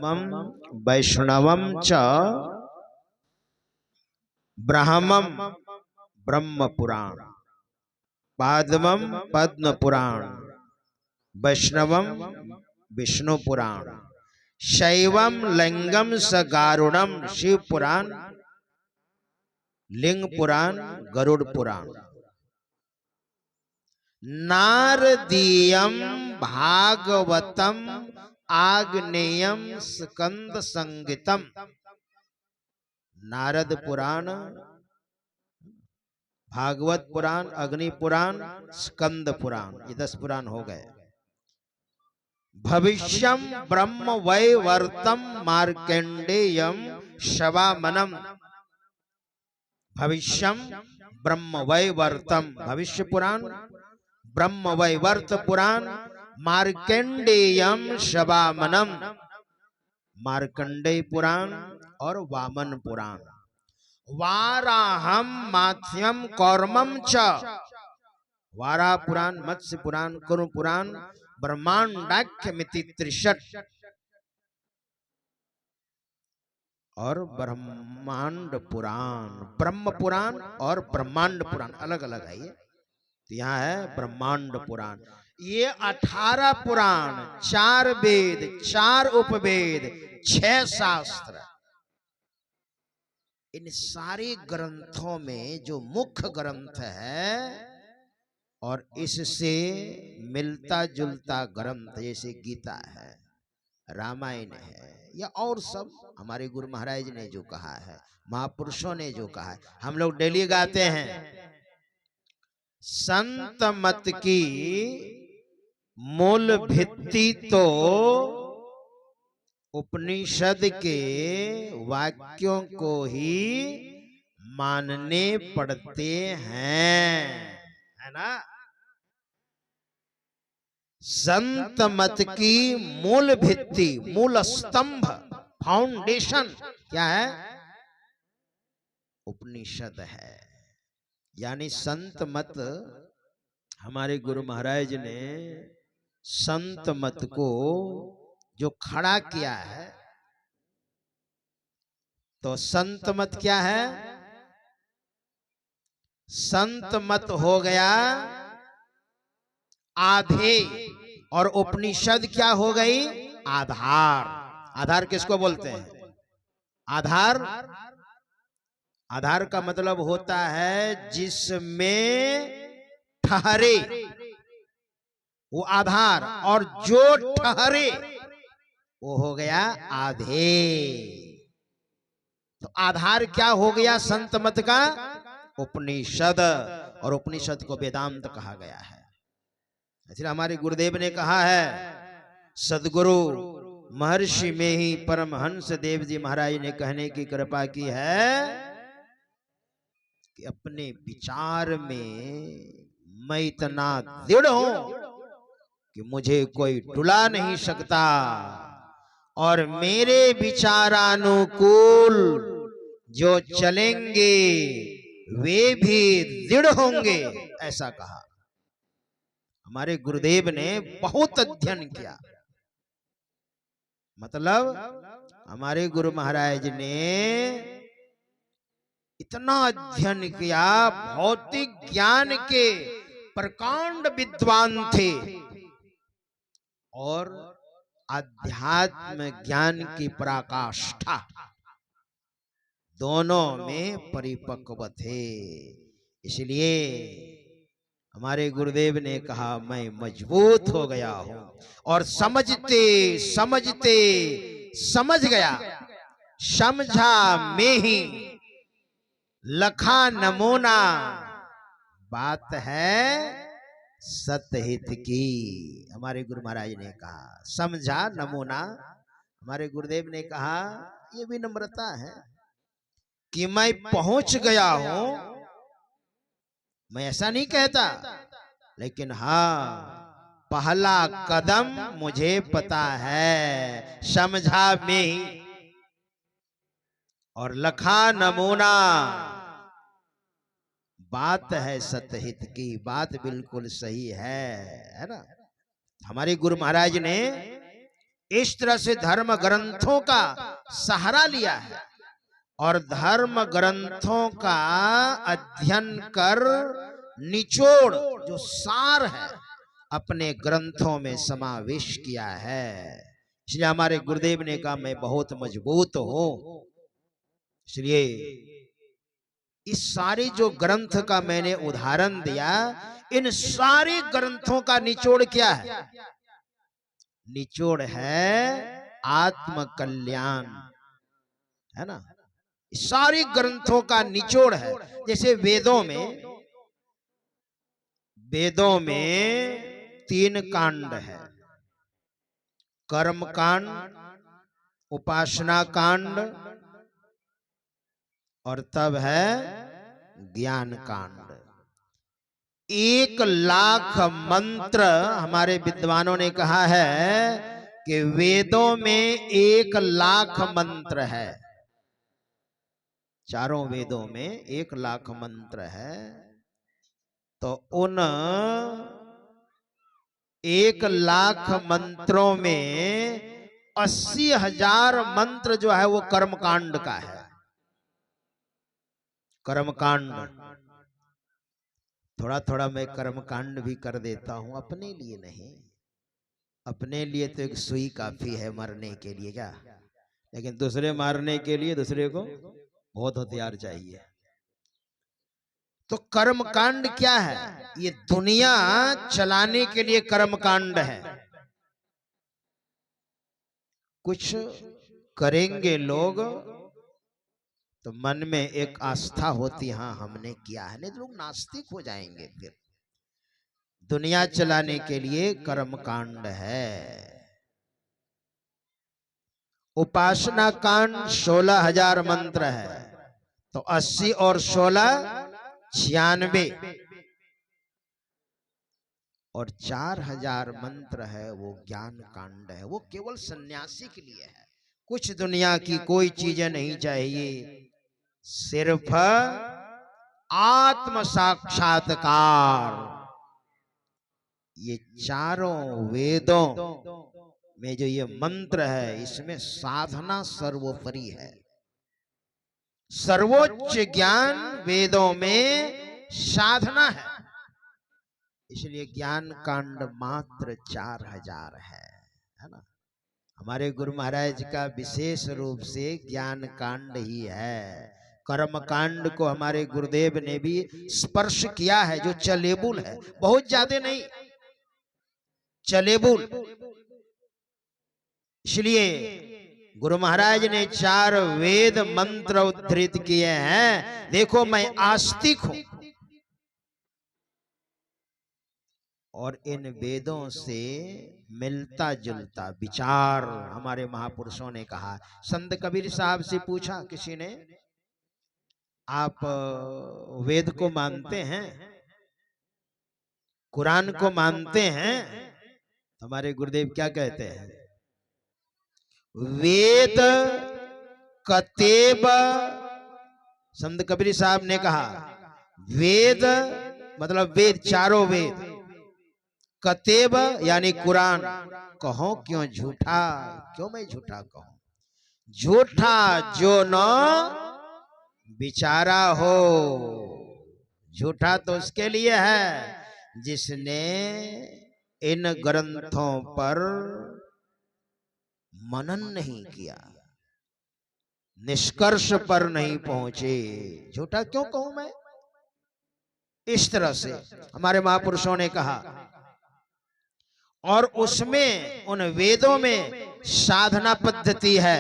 प्रथमं वैष्णवं च ब्राह्मं ब्रह्म पुराण, पादमं पद्म पुराण, वैष्णवं विष्णु पुराण, शैवं लिंगम स गारुड़म शिव पुराण, लिंग पुराण, गरुड़ पुराण, नारदीयम भागवतम आग्नेयम स्कंद संगीतम। नारद पुराण, भागवत पुराण, अग्नि पुराण, स्कंद पुराण, ये 10 पुराण हो गए। भविष्यम ब्रह्म वैवर्तम मार्कंडेयम शवामनम। भविष्यम ब्रह्म वैवर्तम, भविष्य पुराण, ब्रह्म वैवर्त पुराण, मार्कंडेयम शवामनम, मार्कंडेय पुराण और वामन पुराण, वाराहम माथ्यम कौर्मम च, वारा पुराण, मत्स्य पुराण, कुरु पुराण, ब्रह्मांडाख्य मिति 63 और ब्रह्मांड पुराण, ब्रह्म पुराण और ब्रह्मांड पुराण अलग अलग है। ये तो यहाँ है ब्रह्मांड पुराण। ये 18 पुराण, 4 वेद, 4 उपवेद, 6 शास्त्र, इन सारे ग्रंथों में जो मुख्य ग्रंथ है और इससे मिलता जुलता ग्रंथ जैसे गीता है, रामायण है, या और सब हमारे गुरु महाराज ने जो कहा है, महापुरुषों ने जो कहा है, हम लोग डेली गाते हैं। संत मत की मूल भित्ति तो उपनिषद के वाक्यों को ही मानने पड़ते हैं, है ना। संत मत की मूल भित्ति, मूल स्तंभ, फाउंडेशन क्या है? उपनिषद है। यानी संत मत, हमारे गुरु महाराज ने संत मत को जो खड़ा किया है, तो संत मत क्या है? संत मत हो गया आधे और उपनिषद क्या हो गई? आधार। आधार किसको बोलते हैं? आधार, आधार का मतलब होता है जिसमें ठहरे, वो आधार, और जो ठहरे वो हो गया आधे। तो आधार क्या हो गया संत मत का? उपनिषद, और उपनिषद को वेदांत कहा गया है। इसलिए हमारे गुरुदेव ने कहा है, सदगुरु महर्षि में ही परमहंस देव जी महाराज ने कहने की कृपा की है कि अपने विचार में मैं इतना दृढ़ हूं कि मुझे कोई डुला नहीं सकता, और मेरे विचारानुकूल जो चलेंगे वे भी दृढ़ होंगे, ऐसा कहा। हमारे गुरुदेव ने बहुत अध्ययन किया, मतलब हमारे गुरु महाराज ने इतना अध्ययन किया, भौतिक ज्ञान के प्रकांड विद्वान थे और अध्यात्म ज्ञान की पराकाष्ठा, दोनों में परिपक्व थे। इसलिए हमारे गुरुदेव ने कहा, मैं मजबूत हो गया हूं और समझते समझते समझ गया, समझा में ही लखा नमूना, बात है सतहित की। हमारे गुरु महाराज ने कहा समझा नमूना। हमारे गुरुदेव ने कहा ये भी नम्रता है कि मैं पहुंच गया हूं, मैं ऐसा नहीं कहता, लेकिन हाँ पहला कदम मुझे पता है, समझा में ही, और लखा नमूना, बात है सतहित की, बात बिल्कुल सही है ना। हमारे गुरु महाराज ने इस तरह से धर्म ग्रंथों का सहारा लिया है और धर्म ग्रंथों का अध्ययन कर निचोड़ जो सार है अपने ग्रंथों में समावेश किया है। इसलिए हमारे गुरुदेव ने कहा मैं बहुत मजबूत हूं। इसलिए इस सारे जो ग्रंथ का मैंने उदाहरण दिया, इन सारे ग्रंथों का निचोड़ क्या है? निचोड़ है आत्म कल्याण, है ना। सारे ग्रंथों का निचोड़ है। जैसे वेदों में 3 कांड है, कर्म कांड, उपासना कांड और तब है ज्ञान कांड। 1,00,000 मंत्र हमारे विद्वानों ने कहा है कि वेदों में 1,00,000 मंत्र है। चारों वेदों में 1,00,000 मंत्र है। तो उन 1,00,000 मंत्रों में 80,000 मंत्र जो है वो कर्मकांड का है। कर्मकांड थोड़ा थोड़ा मैं कर्मकांड भी कर देता हूं, अपने लिए नहीं। अपने लिए तो एक सुई काफी है मरने के लिए, क्या, लेकिन दूसरे मारने के लिए दूसरे को बहुत हथियार चाहिए। तो कर्मकांड क्या है? ये दुनिया चलाने के लिए कर्मकांड है। कुछ करेंगे लोग तो मन में एक आस्था होती, हाँ हमने किया है, नहीं तो लोग नास्तिक हो जाएंगे। फिर दुनिया चलाने के लिए कर्मकांड है। उपासना कांड 16,000 मंत्र है। तो 80 और 16 96 और 4,000 मंत्र है वो ज्ञान कांड है। वो केवल सन्यासी के लिए है। कुछ दुनिया की कोई चीजें नहीं चाहिए, सिर्फ आत्म साक्षात्कार। ये चारों वेदों में जो ये मंत्र है, इसमें साधना सर्वोपरि है। सर्वोच्च ज्ञान वेदों में साधना है। इसलिए ज्ञान कांड मात्र 4,000 है ना। हमारे गुरु महाराज का विशेष रूप से ज्ञान कांड ही है। कर्म कांड को हमारे गुरुदेव ने भी स्पर्श किया है, जो चलेबुल है, बहुत ज्यादा नहीं, चलेबुल। इसलिए गुरु महाराज ने 4 वेद मंत्र उद्धृत किए हैं। देखो मैं आस्तिक हूं और इन वेदों से मिलता जुलता विचार हमारे महापुरुषों ने कहा। संत कबीर साहब से पूछा किसी ने, आप वेद को मानते हैं, कुरान को मानते हैं? हमारे गुरुदेव क्या कहते हैं? वेद कतेब, संत कबीर साहब ने कहा वेद मतलब वेद, चारों वेद, कतेब यानी कुरान, कहो क्यों झूठा, क्यों मैं झूठा कहूं? झूठा जो न बिचारा हो। झूठा तो उसके लिए है जिसने इन ग्रंथों पर मनन नहीं किया, निष्कर्ष पर नहीं पहुंचे। झूठा क्यों कहूं मैं? इस तरह से हमारे महापुरुषों ने कहा। और उसमें उन वेदों में साधना पद्धति है।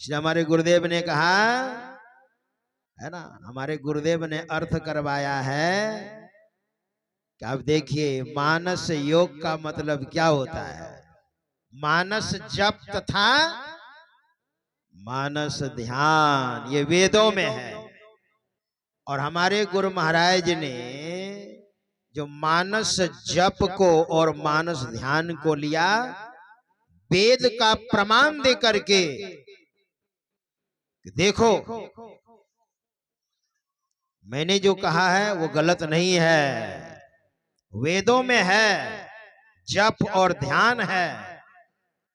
इसलिए हमारे गुरुदेव ने कहा है ना, हमारे गुरुदेव ने अर्थ करवाया है कि अब देखिए मानस योग का मतलब क्या होता है। मानस जप तथा मानस ध्यान, ये वेदों में है। और हमारे गुरु महाराज ने जो मानस जप को और मानस ध्यान को लिया, वेद का प्रमाण दे करके, देखो मैंने जो कहा है वो गलत नहीं है, वेदों में है। जप और ध्यान है।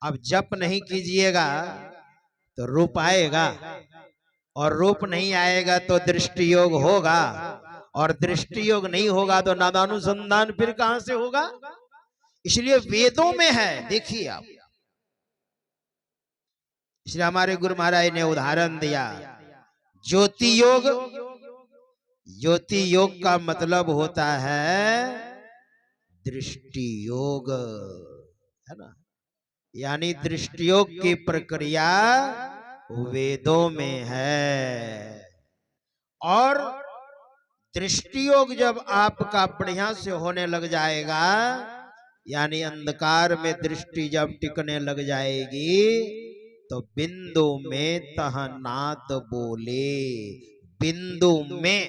अब जप नहीं कीजिएगा तो रूप आएगा, और रूप नहीं आएगा तो दृष्टि योग होगा, और दृष्टि योग नहीं होगा तो नादानुसंधान फिर कहां से होगा। इसलिए वेदों में है, देखिए आप। इसलिए हमारे गुरु महाराज ने उदाहरण दिया ज्योति योग। ज्योति योग का मतलब होता है दृष्टि योग, है ना। यानी दृष्टि योग की प्रक्रिया वेदों में है। और दृष्टि योग जब आपका बढ़िया से होने लग जाएगा, यानी अंधकार में दृष्टि जब टिकने लग जाएगी, तो बिंदु में तह नाद बोले। बिंदु में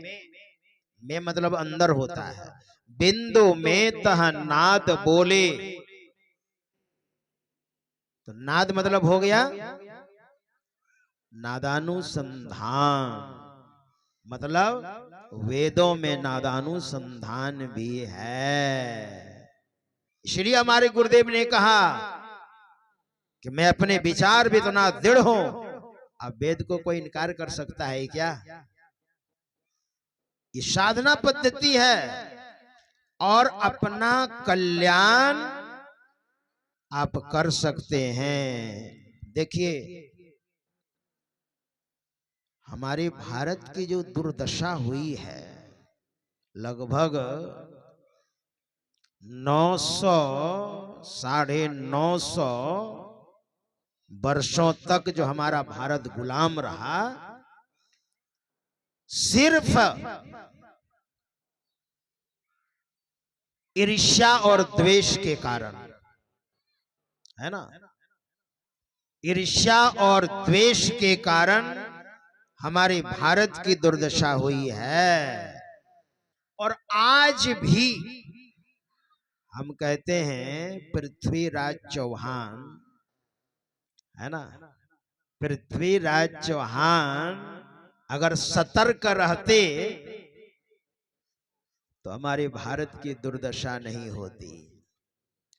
मतलब अंदर होता है। बिंदु में तह नाद बोले, तो नाद मतलब हो गया नादानुसंधान, मतलब वेदों में नादानुसंधान भी है। इसलिए हमारे गुरुदेव ने कहा कि मैं अपने विचार भी इतना दृढ़ हूं। अब वेद को कोई इनकार कर सकता है क्या। ये साधना पद्धति है, और अपना कल्याण आप कर सकते हैं। देखिए हमारे भारत की जो दुर्दशा हुई है, लगभग 900 950 वर्षों तक जो हमारा भारत गुलाम रहा, सिर्फ ईर्ष्या और द्वेष के कारण, है ना। ईर्ष्या और द्वेष के कारण हमारे भारत की दुर्दशा हुई है। और आज भी हम कहते हैं पृथ्वीराज चौहान, है ना, पृथ्वीराज चौहान अगर सतर्क रहते तो हमारे भारत की दुर्दशा नहीं होती।